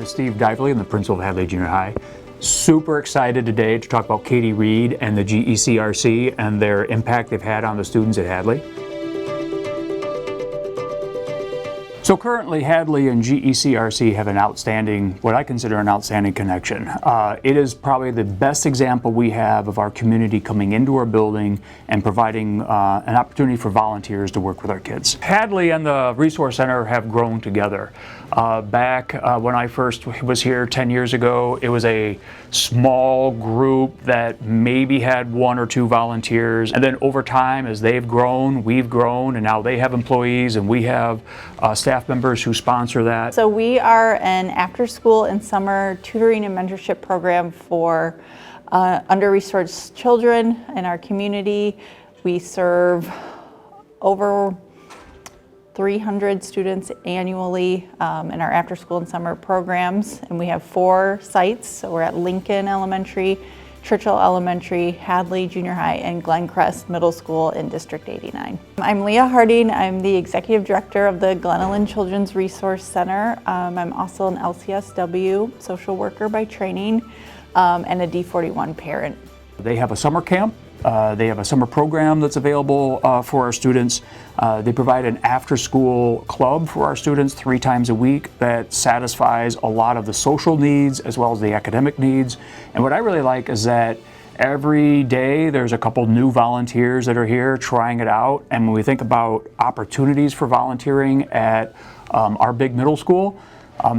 name is Steve Dively. I'm the principal of Hadley Junior High. Super excited today to talk about Katie Reed and the GECRC and their impact they've had on the students at Hadley. So currently, Hadley and GECRC have what I consider an outstanding connection. It is probably the best example we have of our community coming into our building and providing an opportunity for volunteers to work with our kids. Hadley and the Resource Center have grown together. Back when I first was here 10 years ago, it was a small group that maybe had 1 or 2 volunteers. And then over time, as they've grown, we've grown, and now they have employees and we have staff members who sponsor that. So we are an after-school and summer tutoring and mentorship program for under-resourced children in our community. We serve over 300 students annually in our after-school and summer programs, and we have 4 sites. So we're at Lincoln Elementary, Churchill Elementary, Hadley Junior High, and Glencrest Middle School in District 89. I'm Leah Harding. I'm the Executive Director of the Glen Ellyn Children's Resource Center. I'm also an LCSW social worker by training and a D41 parent. They have a summer camp. They have a summer program that's available for our students. They provide an after-school club for our students 3 times a week that satisfies a lot of the social needs as well as the academic needs. And what I really like is that every day there's a couple new volunteers that are here trying it out. And when we think about opportunities for volunteering at our big middle school,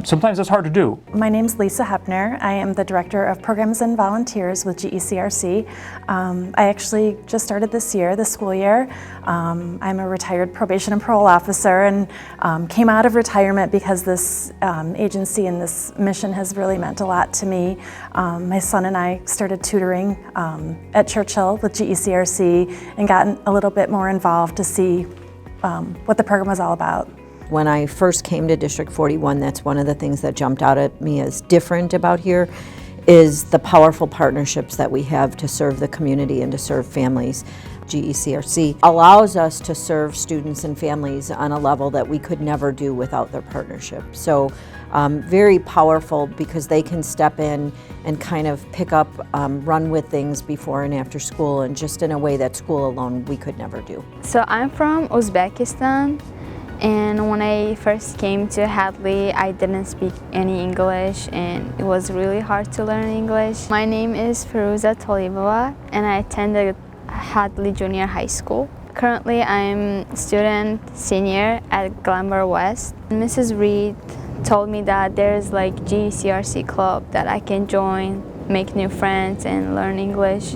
sometimes that's hard to do. My name's Lisa Hepner. I am the Director of Programs and Volunteers with GECRC. I actually just started this school year. I'm a retired probation and parole officer and came out of retirement because this agency and this mission has really meant a lot to me. My son and I started tutoring at Churchill with GECRC and gotten a little bit more involved to see what the program was all about. When I first came to District 41, that's one of the things that jumped out at me as different about here is the powerful partnerships that we have to serve the community and to serve families. GECRC allows us to serve students and families on a level that we could never do without their partnership. So very powerful because they can step in and kind of pick up, run with things before and after school, and just in a way that school alone we could never do. So I'm from Uzbekistan. And when I first came to Hadley, I didn't speak any English and it was really hard to learn English. My name is Firuza Tolibova and I attended Hadley Junior High School. Currently, I'm student senior at Glenboro West. Mrs. Reed told me that there's like GECRC club that I can join, make new friends and learn English.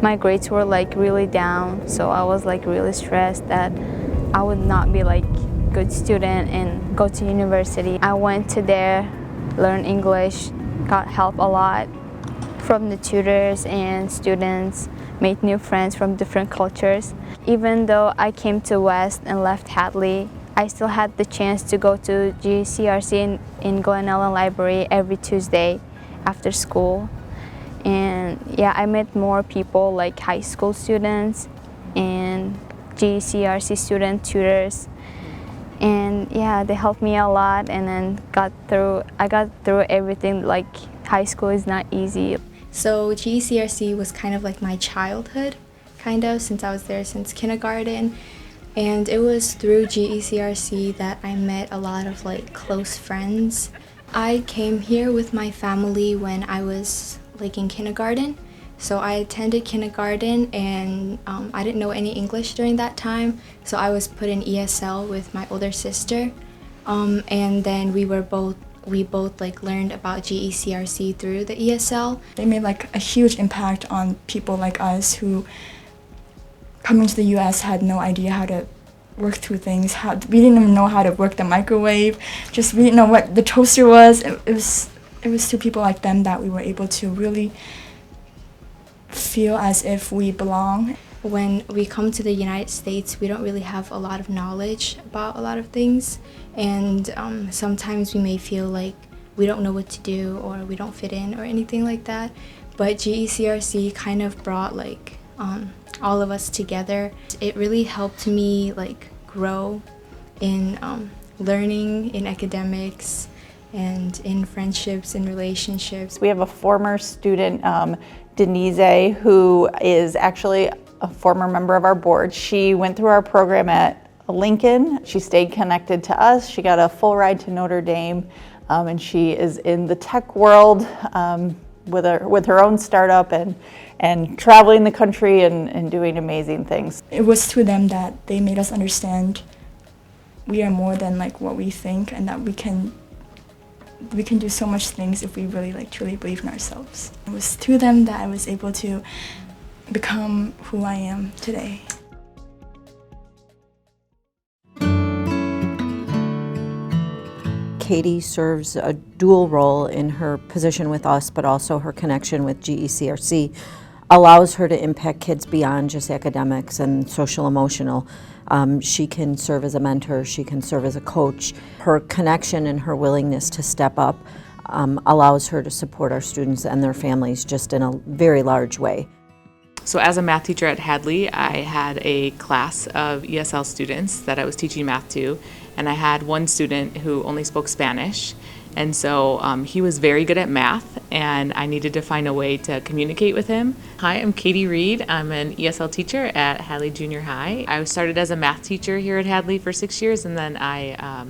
My grades were like really down, so I was like really stressed that I would not be like good student and go to university. I went to there, learned English, got help a lot from the tutors and students, made new friends from different cultures. Even though I came to West and left Hadley, I still had the chance to go to GECRC in Glen Ellyn Library every Tuesday after school. And yeah, I met more people like high school students and GECRC student tutors, and yeah, they helped me a lot, and then I got through everything. Like high school is not easy. So GECRC was kind of like my childhood, since I was there since kindergarten, and it was through GECRC that I met a lot of like close friends. I came here with my family when I was like in kindergarten. So I attended kindergarten and I didn't know any English during that time, so I was put in ESL with my older sister, and then we both like learned about GECRC through the ESL. They made like a huge impact on people like us who, coming to the US, had no idea how to work through things. We didn't even know how to work the microwave. We didn't know what the toaster was. It was through people like them that we were able to really feel as if we belong. When we come to the United States, we don't really have a lot of knowledge about a lot of things, and sometimes we may feel like we don't know what to do or we don't fit in or anything like that. But GECRC kind of brought like all of us together. It really helped me like grow in learning, in academics, and in friendships and relationships. We have a former student, Denise, who is actually a former member of our board. She went through our program at Lincoln. She stayed connected to us. She got a full ride to Notre Dame, and she is in the tech world with her own startup and traveling the country and doing amazing things. It was through them that they made us understand we are more than like what we think, and that we can do so much things if we really truly believe in ourselves. It was through them that I was able to become who I am today. Katie serves a dual role in her position with us, but also her connection with GECRC allows her to impact kids beyond just academics and social emotional. She can serve as a mentor, she can serve as a coach. Her connection and her willingness to step up allows her to support our students and their families just in a very large way. So as a math teacher at Hadley, I had a class of ESL students that I was teaching math to, and I had one student who only spoke Spanish. And so he was very good at math, and I needed to find a way to communicate with him. Hi, I'm Katie Reed. I'm an ESL teacher at Hadley Junior High. I started as a math teacher here at Hadley for 6 years, and then I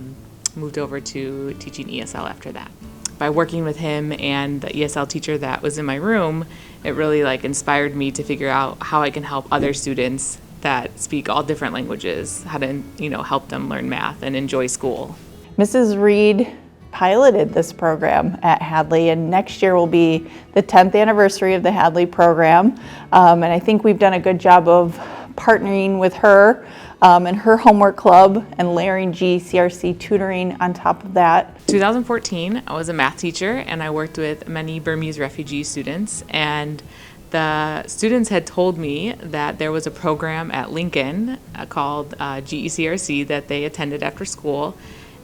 moved over to teaching ESL after that. By working with him and the ESL teacher that was in my room, it really inspired me to figure out how I can help other students that speak all different languages, how to help them learn math and enjoy school. Mrs. Reed piloted this program at Hadley, and next year will be the 10th anniversary of the Hadley program. And I think we've done a good job of partnering with her and her homework club and layering GECRC tutoring on top of that. 2014, I was a math teacher, and I worked with many Burmese refugee students, and the students had told me that there was a program at Lincoln called GECRC that they attended after school,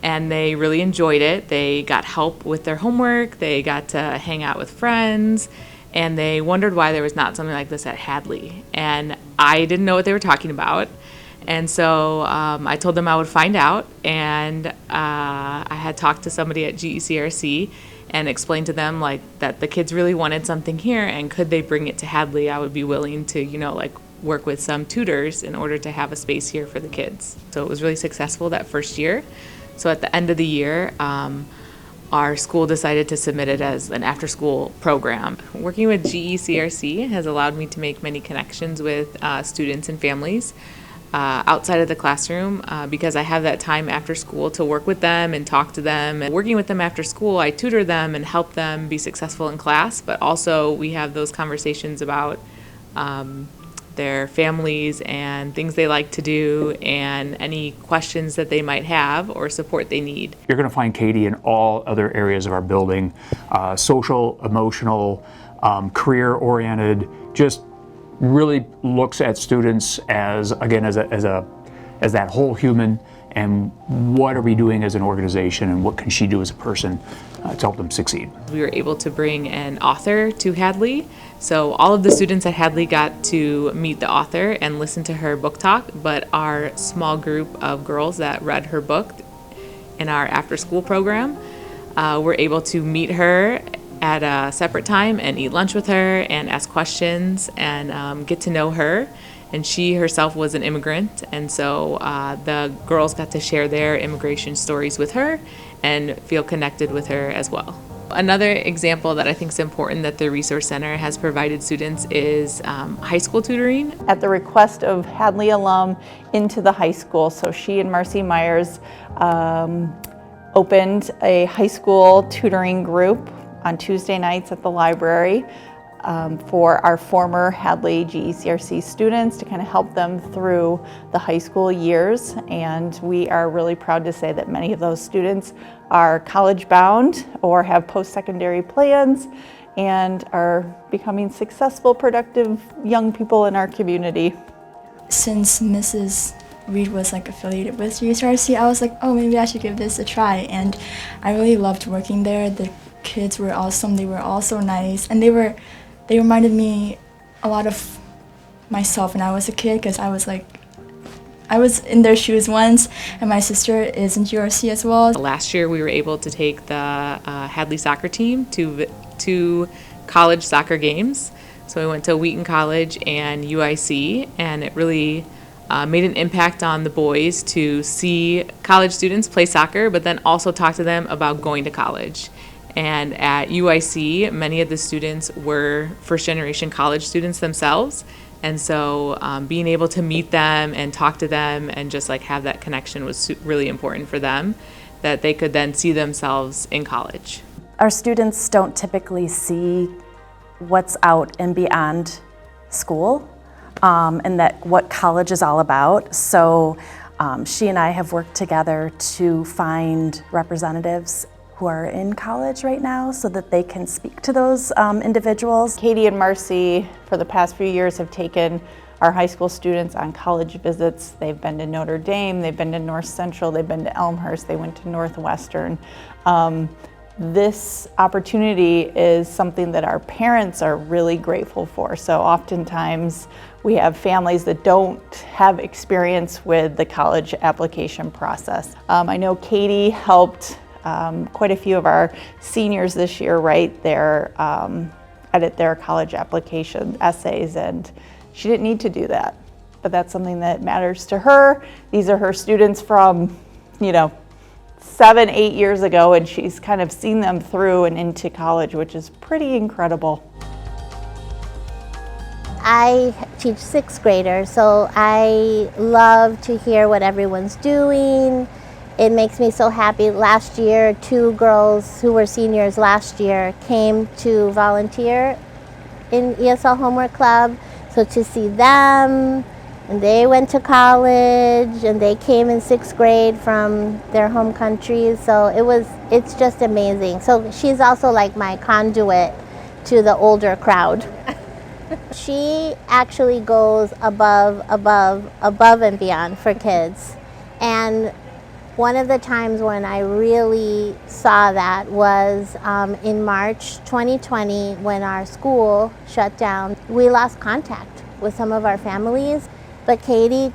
and they really enjoyed it. They got help with their homework, they got to hang out with friends, and they wondered why there was not something like this at Hadley. And I didn't know what they were talking about. And so I told them I would find out, and I had talked to somebody at GECRC and explained to them that the kids really wanted something here, and could they bring it to Hadley? I would be willing to work with some tutors in order to have a space here for the kids. So it was really successful that first year. So at the end of the year, our school decided to submit it as an after-school program. Working with GECRC has allowed me to make many connections with students and families outside of the classroom because I have that time after school to work with them and talk to them. And working with them after school, I tutor them and help them be successful in class, but also we have those conversations about their families and things they like to do and any questions that they might have or support they need. You're going to find Katie in all other areas of our building, social, emotional, career-oriented, just really looks at students as that whole human, and what are we doing as an organization, and what can she do as a person to help them succeed. We were able to bring an author to Hadley, so all of the students at Hadley got to meet the author and listen to her book talk, but our small group of girls that read her book in our after-school program were able to meet her at a separate time and eat lunch with her and ask questions and get to know her. And she herself was an immigrant, and so the girls got to share their immigration stories with her and feel connected with her as well. Another example that I think is important that the Resource Center has provided students is high school tutoring. At the request of Hadley alum into the high school, so she and Marcy Myers opened a high school tutoring group on Tuesday nights at the library for our former Hadley GECRC students to kind of help them through the high school years. And we are really proud to say that many of those students are college bound or have post-secondary plans and are becoming successful, productive young people in our community. Since Mrs. Reed was affiliated with GECRC, I was like, oh, maybe I should give this a try. And I really loved working there. The kids were awesome, they were all so nice, and they reminded me a lot of myself when I was a kid, because I was I was in their shoes once, and my sister is in GRC as well. Last year, we were able to take the Hadley soccer team to college soccer games. So we went to Wheaton College and UIC, and it really made an impact on the boys to see college students play soccer, but then also talk to them about going to college. And at UIC, many of the students were first-generation college students themselves. And so being able to meet them and talk to them and just like have that connection was really important for them, that they could then see themselves in college. Our students don't typically see what's out and beyond school, and that what college is all about. So she and I have worked together to find representatives who are in college right now so that they can speak to those individuals. Katie and Marcy, for the past few years, have taken our high school students on college visits. They've been to Notre Dame, they've been to North Central, they've been to Elmhurst, they went to Northwestern. This opportunity is something that our parents are really grateful for. So oftentimes we have families that don't have experience with the college application process. I know Katie helped quite a few of our seniors this year write edit their college application essays, and she didn't need to do that. But that's something that matters to her. These are her students from, 7, 8 years ago, and she's kind of seen them through and into college, which is pretty incredible. I teach 6th graders, so I love to hear what everyone's doing. It makes me so happy. Last year, 2 girls who were seniors last year came to volunteer in ESL Homework Club. So to see them, and they went to college, and they came in 6th grade from their home countries. So it's just amazing. So she's also like my conduit to the older crowd. She actually goes above and beyond for kids. And one of the times when I really saw that was in March 2020, when our school shut down. We lost contact with some of our families, but Katie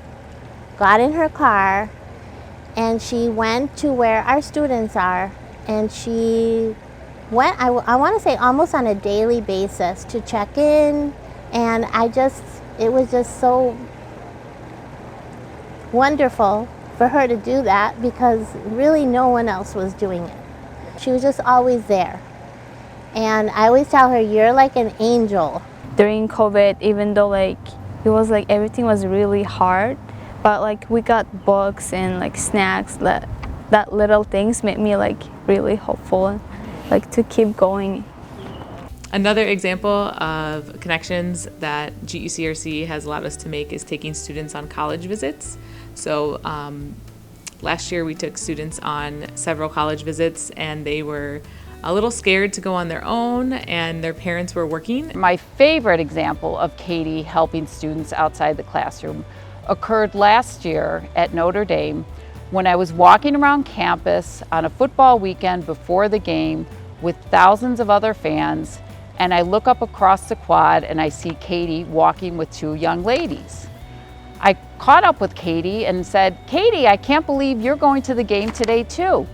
got in her car and she went to where our students are, and she went, I want to say almost on a daily basis, to check in. And it was just so wonderful for her to do that, because really no one else was doing it. She was just always there. And I always tell her, you're like an angel. During COVID, even though everything was really hard, but we got books and snacks, that little things made me really hopeful and to keep going. Another example of connections that GECRC has allowed us to make is taking students on college visits. So last year we took students on several college visits, and they were a little scared to go on their own, and their parents were working. My favorite example of Katie helping students outside the classroom occurred last year at Notre Dame, when I was walking around campus on a football weekend before the game with thousands of other fans, and I look up across the quad and I see Katie walking with 2 young ladies. I caught up with Katie and said, "Katie, I can't believe you're going to the game today too."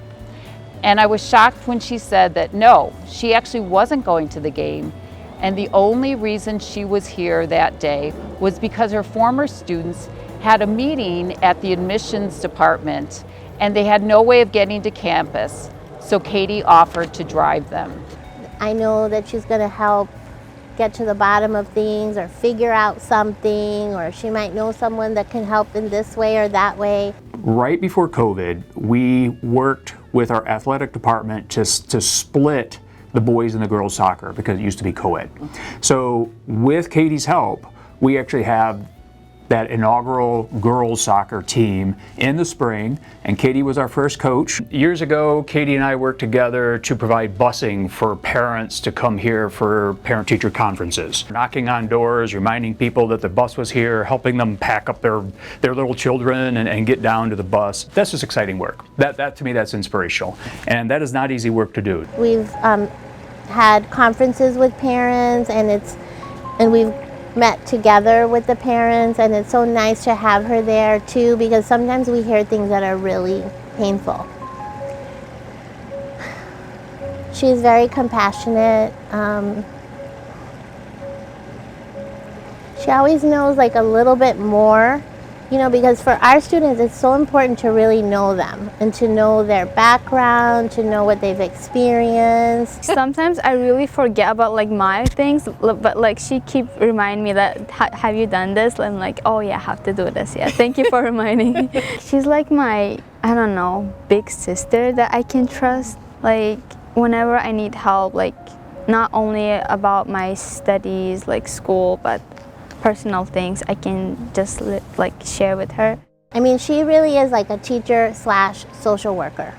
And I was shocked when she said that no, she actually wasn't going to the game, and the only reason she was here that day was because her former students had a meeting at the admissions department and they had no way of getting to campus, so Katie offered to drive them. I know that she's going to help get to the bottom of things, or figure out something, or she might know someone that can help in this way or that way. Right before COVID, we worked with our athletic department to split the boys and the girls soccer, because it used to be co-ed. So with Katie's help, we actually have that inaugural girls soccer team in the spring, and Katie was our first coach. Years ago, Katie and I worked together to provide busing for parents to come here for parent-teacher conferences. Knocking on doors, reminding people that the bus was here, helping them pack up their little children and get down to the bus. That's just exciting work. That to me, that's inspirational. And that is not easy work to do. We've had conferences with parents, and we've met together with the parents, and it's so nice to have her there too, because sometimes we hear things that are really painful. She's very compassionate. She always knows like a little bit more, you know, because for our students it's so important to really know them and to know their background, to know what they've experienced. Sometimes I really forget about like my things, but like she keep reminding me that have you done this? I'm like, oh yeah, I have to do this. Yeah, thank you for reminding me. She's like my, I don't know, big sister that I can trust. Like whenever I need help, like not only about my studies, like school, but personal things, I can just like share with her. I mean, she really is like a teacher slash social worker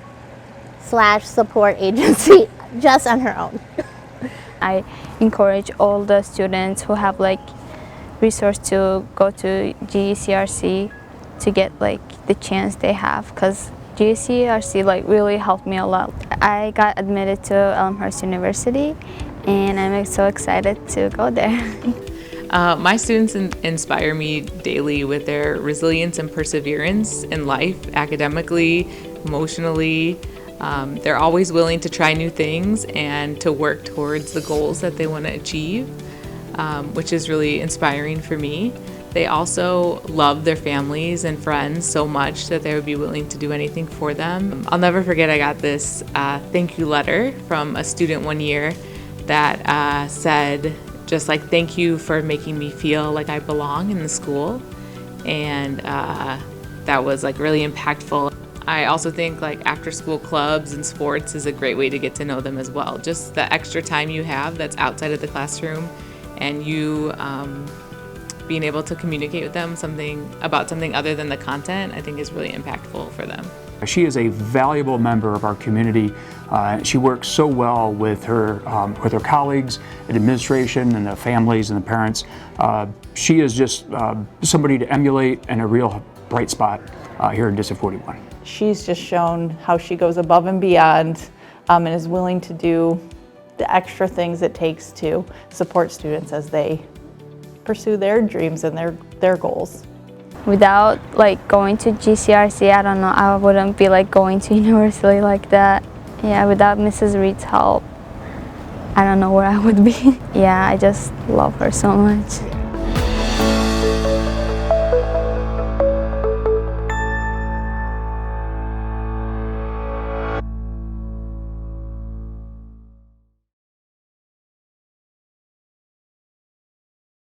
slash support agency just on her own. I encourage all the students who have like resource to go to GECRC to get like the chance they have, because GECRC like really helped me a lot. I got admitted to Elmhurst University and I'm so excited to go there. My students inspire me daily with their resilience and perseverance in life, academically, emotionally. They're always willing to try new things and to work towards the goals that they want to achieve, which is really inspiring for me. They also love their families and friends so much that they would be willing to do anything for them. I'll never forget, I got this thank you letter from a student one year that said, just like, thank you for making me feel like I belong in the school. And that was like really impactful. I also think like after school clubs and sports is a great way to get to know them as well. Just the extra time you have that's outside of the classroom, and you being able to communicate with them about something other than the content, I think is really impactful for them. She is a valuable member of our community. She works so well with her colleagues and administration and the families and the parents. She is just somebody to emulate and a real bright spot here in District 41. She's just shown how she goes above and beyond and is willing to do the extra things it takes to support students as they pursue their dreams and their goals. Without like going to GCRC, I don't know, I wouldn't be like going to university like that. Yeah, without Mrs. Reed's help, I don't know where I would be. Yeah, I just love her so much.